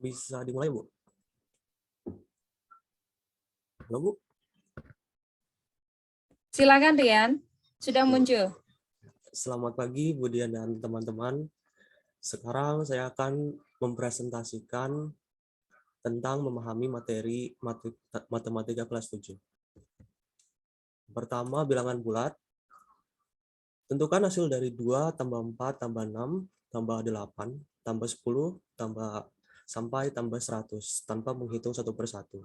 Bisa dimulai, Bu? Halo, Bu? Silakan Rian, sudah muncul. Selamat pagi, Bu Dian dan teman-teman. Sekarang saya akan mempresentasikan tentang memahami materi matematika kelas 7. Pertama, bilangan bulat. Tentukan hasil dari 2 tambah 4 tambah 6 tambah 8 tambah 10 sampai tambah 100 tanpa menghitung satu persatu.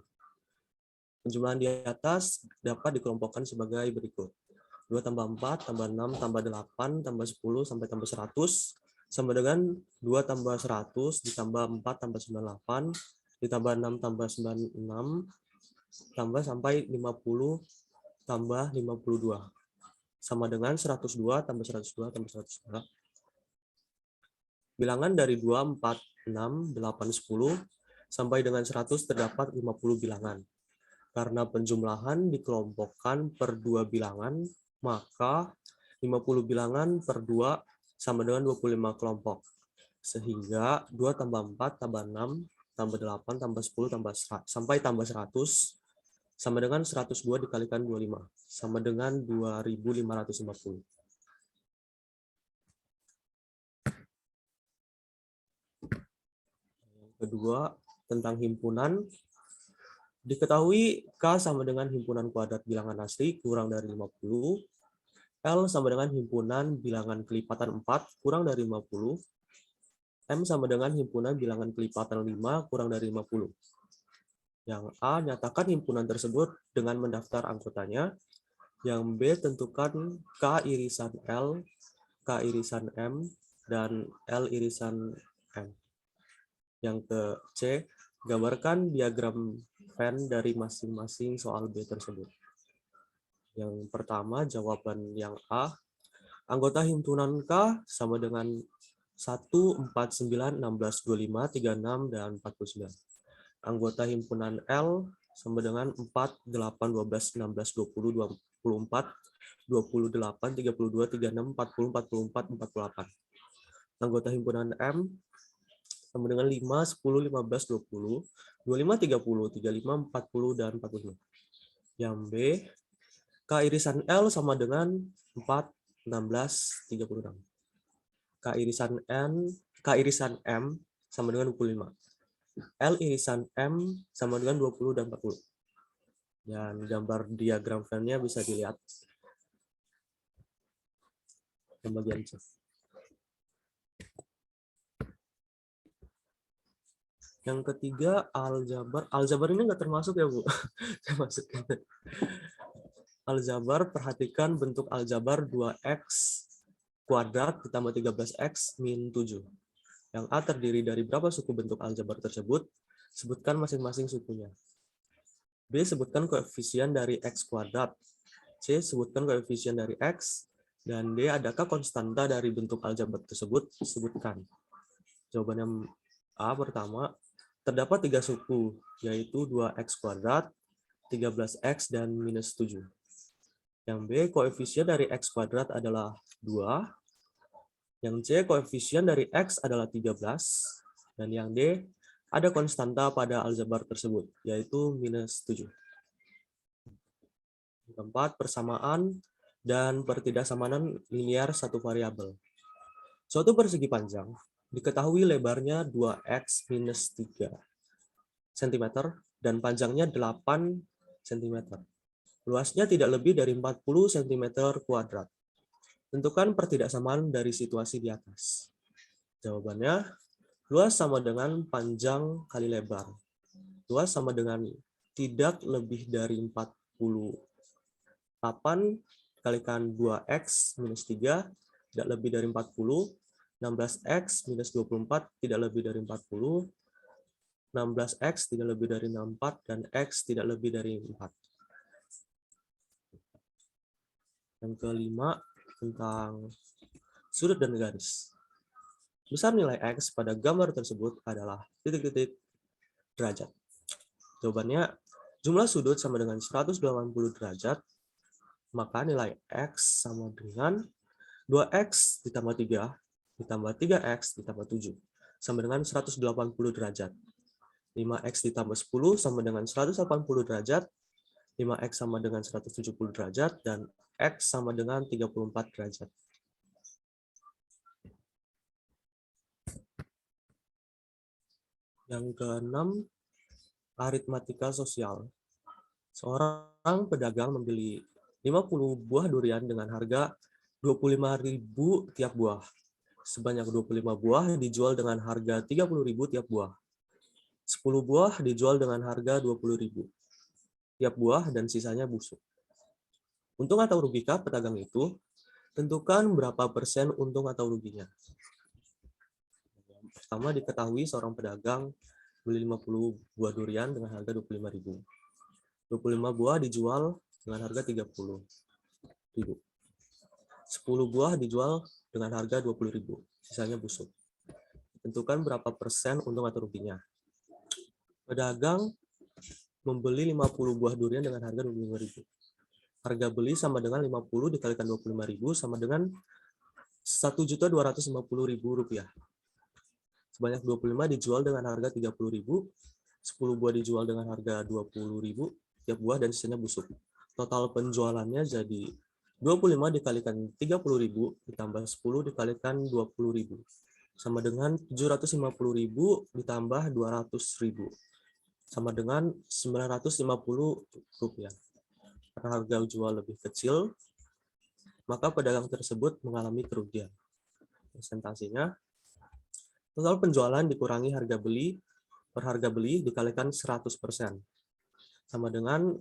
Penjumlahan di atas dapat dikelompokkan sebagai berikut. 2 tambah 4 tambah 6 tambah 8 tambah 10 sampai tambah 100 sama dengan 2 tambah 100 ditambah 4 tambah 98 ditambah 6 tambah 96 tambah sampai 50 tambah 52 sama dengan 102 tambah 102 tambah 102. Bilangan dari 2, 4, 6, 8, 10 sampai dengan 100 terdapat 50 bilangan. Karena penjumlahan dikelompokkan per 2 bilangan, maka 50 bilangan per 2 sama dengan 25 kelompok. Sehingga 2 tambah 4 tambah 6 tambah 8 tambah 10 tambah sampai tambah 100 sama dengan 102 dikalikan 25 sama dengan 2550. Kedua, tentang himpunan. Diketahui K sama dengan himpunan kuadrat bilangan asli kurang dari 50, L sama dengan himpunan bilangan kelipatan 4 kurang dari 50, M sama dengan himpunan bilangan kelipatan 5 kurang dari 50. Yang A, nyatakan himpunan tersebut dengan mendaftar anggotanya. Yang B, tentukan K irisan L, K irisan M, dan L irisan M. Yang ke C, gambarkan diagram Venn dari masing-masing soal B tersebut. Yang pertama, jawaban yang A. Anggota himpunan K sama dengan 1, 4, 9, 16, 25, 36, dan 49. Anggota himpunan L sama dengan 4, 8, 12, 16, 20, 24, 28, 32, 36, 40, 44, 48. Anggota himpunan M sama dengan 5, 10, 15, 20, 25, 30, 35, 40, dan 45. Yang B, K irisan L sama dengan 4, 16, 36. K irisan M sama dengan 25. L irisan M sama dengan 20 dan 40. Dan gambar diagram Venn-nya bisa dilihat di bagian C. Yang ketiga, aljabar. Aljabar ini nggak termasuk ya, Bu? Saya masukkan. Aljabar, perhatikan bentuk aljabar 2x kuadrat ditambah 13x min 7. Yang A terdiri dari berapa suku bentuk aljabar tersebut? Sebutkan masing-masing sukunya. B, sebutkan koefisien dari x kuadrat. C, sebutkan koefisien dari x. Dan D, adakah konstanta dari bentuk aljabar tersebut? Sebutkan. Jawabannya A pertama, terdapat 3 suku, yaitu 2x kuadrat, 13x, dan minus 7. Yang B, koefisien dari x kuadrat adalah 2. Yang C, koefisien dari x adalah 13. Dan yang D, ada konstanta pada aljabar tersebut, yaitu minus 7. Keempat, persamaan dan pertidaksamanan linear satu variabel. Suatu persegi panjang diketahui lebarnya 2x minus 3 cm dan panjangnya 8 cm. Luasnya tidak lebih dari 40 cm kuadrat. Tentukan pertidaksamaan dari situasi di atas. Jawabannya, luas sama dengan panjang kali lebar. Luas sama dengan tidak lebih dari 48 kalikan 2x minus 3, tidak lebih dari 40, 16x minus 24 tidak lebih dari 40, 16x tidak lebih dari 64, dan x tidak lebih dari 4. Yang kelima, tentang sudut dan garis. Besar nilai x pada gambar tersebut adalah titik-titik derajat. Jawabannya, jumlah sudut sama dengan 180 derajat, maka nilai x sama dengan 2x ditambah 3 ditambah 3x ditambah 7 sama dengan 180 derajat. 5X ditambah 10 sama dengan 180 derajat, 5X sama dengan 170 derajat, dan X sama dengan 34 derajat. Yang keenam, aritmatika sosial. Seorang pedagang membeli 50 buah durian dengan harga 25.000 tiap buah. Sebanyak 25 buah dijual dengan harga 30.000 tiap buah. 10 buah dijual dengan harga 20.000 tiap buah dan sisanya busuk. Untung atau rugikah pedagang itu? Tentukan berapa persen untung atau ruginya. Pertama, diketahui seorang pedagang beli 50 buah durian dengan harga 25.000. 25 buah dijual dengan harga 30.000. 10 buah dijual dengan harga 20.000. Sisanya busuk. Tentukan berapa persen untung atau ruginya. Pedagang membeli 50 buah durian dengan harga 25.000. Harga beli sama dengan 50 dikalikan 25.000 sama dengan Rp1.250.000. Sebanyak 25 dijual dengan harga 30.000, 10 buah dijual dengan harga 20.000 tiap buah dan sisanya busuk. Total penjualannya jadi 25 dikalikan 30.000 ditambah 10 dikalikan 20.000 sama dengan 750.000 ditambah 200.000 sama dengan 950 rupiah. Karena harga jual lebih kecil, maka pedagang tersebut mengalami kerugian. Presentasinya, total penjualan dikurangi harga beli per harga beli dikalikan 100%. Sama dengan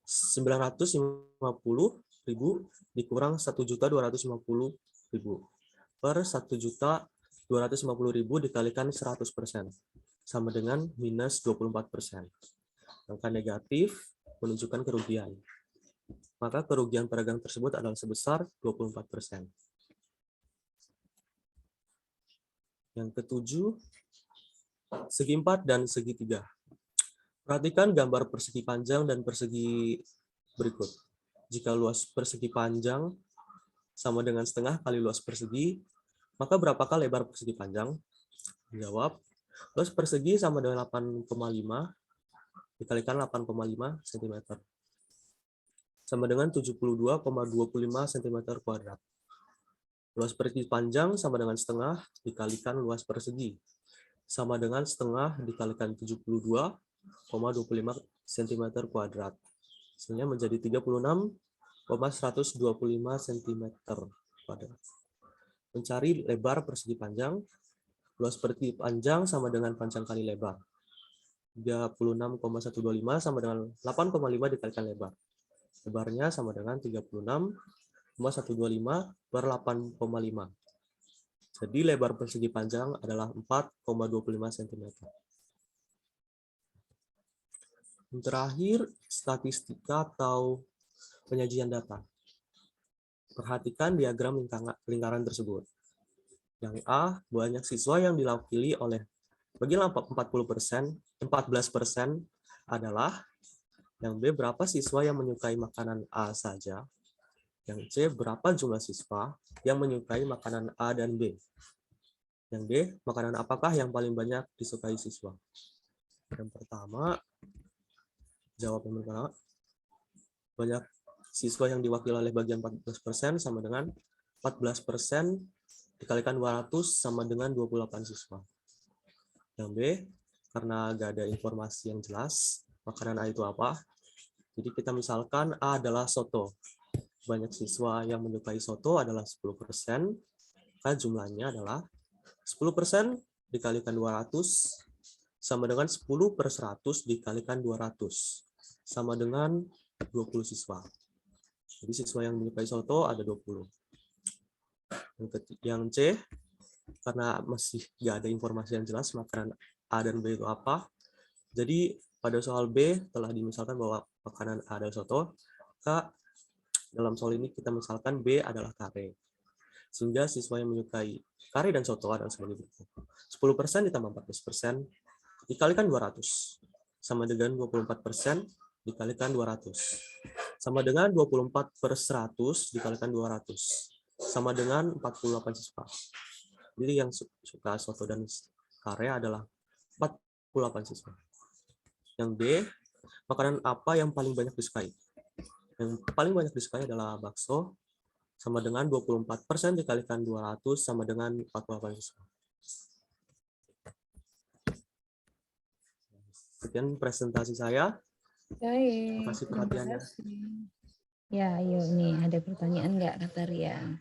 950.000 dikurang 1.250.000 per 1.250.000 dikalikan 100%. Sama dengan minus 24%. Angka negatif menunjukkan kerugian. Maka kerugian pedagang tersebut adalah sebesar 24%. Yang ketujuh, segi 4 dan segitiga. Perhatikan gambar persegi panjang dan persegi berikut. Jika luas persegi panjang sama dengan setengah kali luas persegi, maka berapakah lebar persegi panjang? Jawab, luas persegi sama dengan 8,5 dikalikan 8,5 cm. Sama dengan 72,25 cm kuadrat. Luas persegi panjang sama dengan setengah dikalikan luas persegi. Sama dengan setengah dikalikan 72,25 cm kuadrat. Hasilnya menjadi 36,125 cm kuadrat. Mencari lebar persegi panjang. Luas persegi panjang sama dengan panjang kali lebar. 36,125 sama dengan 8,5 dikalikan lebar. Lebarnya sama dengan 36,125 per 8,5. Jadi lebar persegi panjang adalah 4,25 cm. Yang terakhir, statistika atau penyajian data. Perhatikan diagram lingkaran tersebut. Yang A, banyak siswa yang diwakili oleh bagi 14% adalah. Yang B, berapa siswa yang menyukai makanan A saja. Yang C, berapa jumlah siswa yang menyukai makanan A dan B. Yang D, makanan apakah yang paling banyak disukai siswa. Yang pertama, jawab yang pertama, banyak siswa yang diwakili oleh bagian 14% sama dengan 14% dikalikan 200 sama dengan 28 siswa. Yang B, karena nggak ada informasi yang jelas, makanan A itu apa? Jadi kita misalkan A adalah soto. Banyak siswa yang menyukai soto adalah 10%, maka jumlahnya adalah 10% dikalikan 200 sama dengan 10 per 100 dikalikan 200 sama dengan 20 siswa. Jadi siswa yang menyukai soto ada 20. Yang C, karena masih nggak ada informasi yang jelas makanan A dan B itu apa, jadi pada soal B telah dimisalkan bahwa makanan A adalah soto, maka dalam soal ini kita misalkan B adalah kare. Sehingga siswa yang menyukai kare dan soto adalah sebagai berikut. 10% ditambah 14% dikalikan 200 sama dengan 24% dikalikan 200 sama dengan 24 per 100 dikalikan 200 sama dengan 48 siswa. Jadi yang suka soto dan kare adalah 48 siswa. Yang D, makanan apa yang paling banyak disukai? Yang paling banyak disukai adalah bakso, sama dengan 24% dikalikan 200 sama dengan 48%. Sekian presentasi saya. Baik, Terima kasih terima perhatiannya. kasih. Ya, ayo nih ada pertanyaan nggak kata Rian?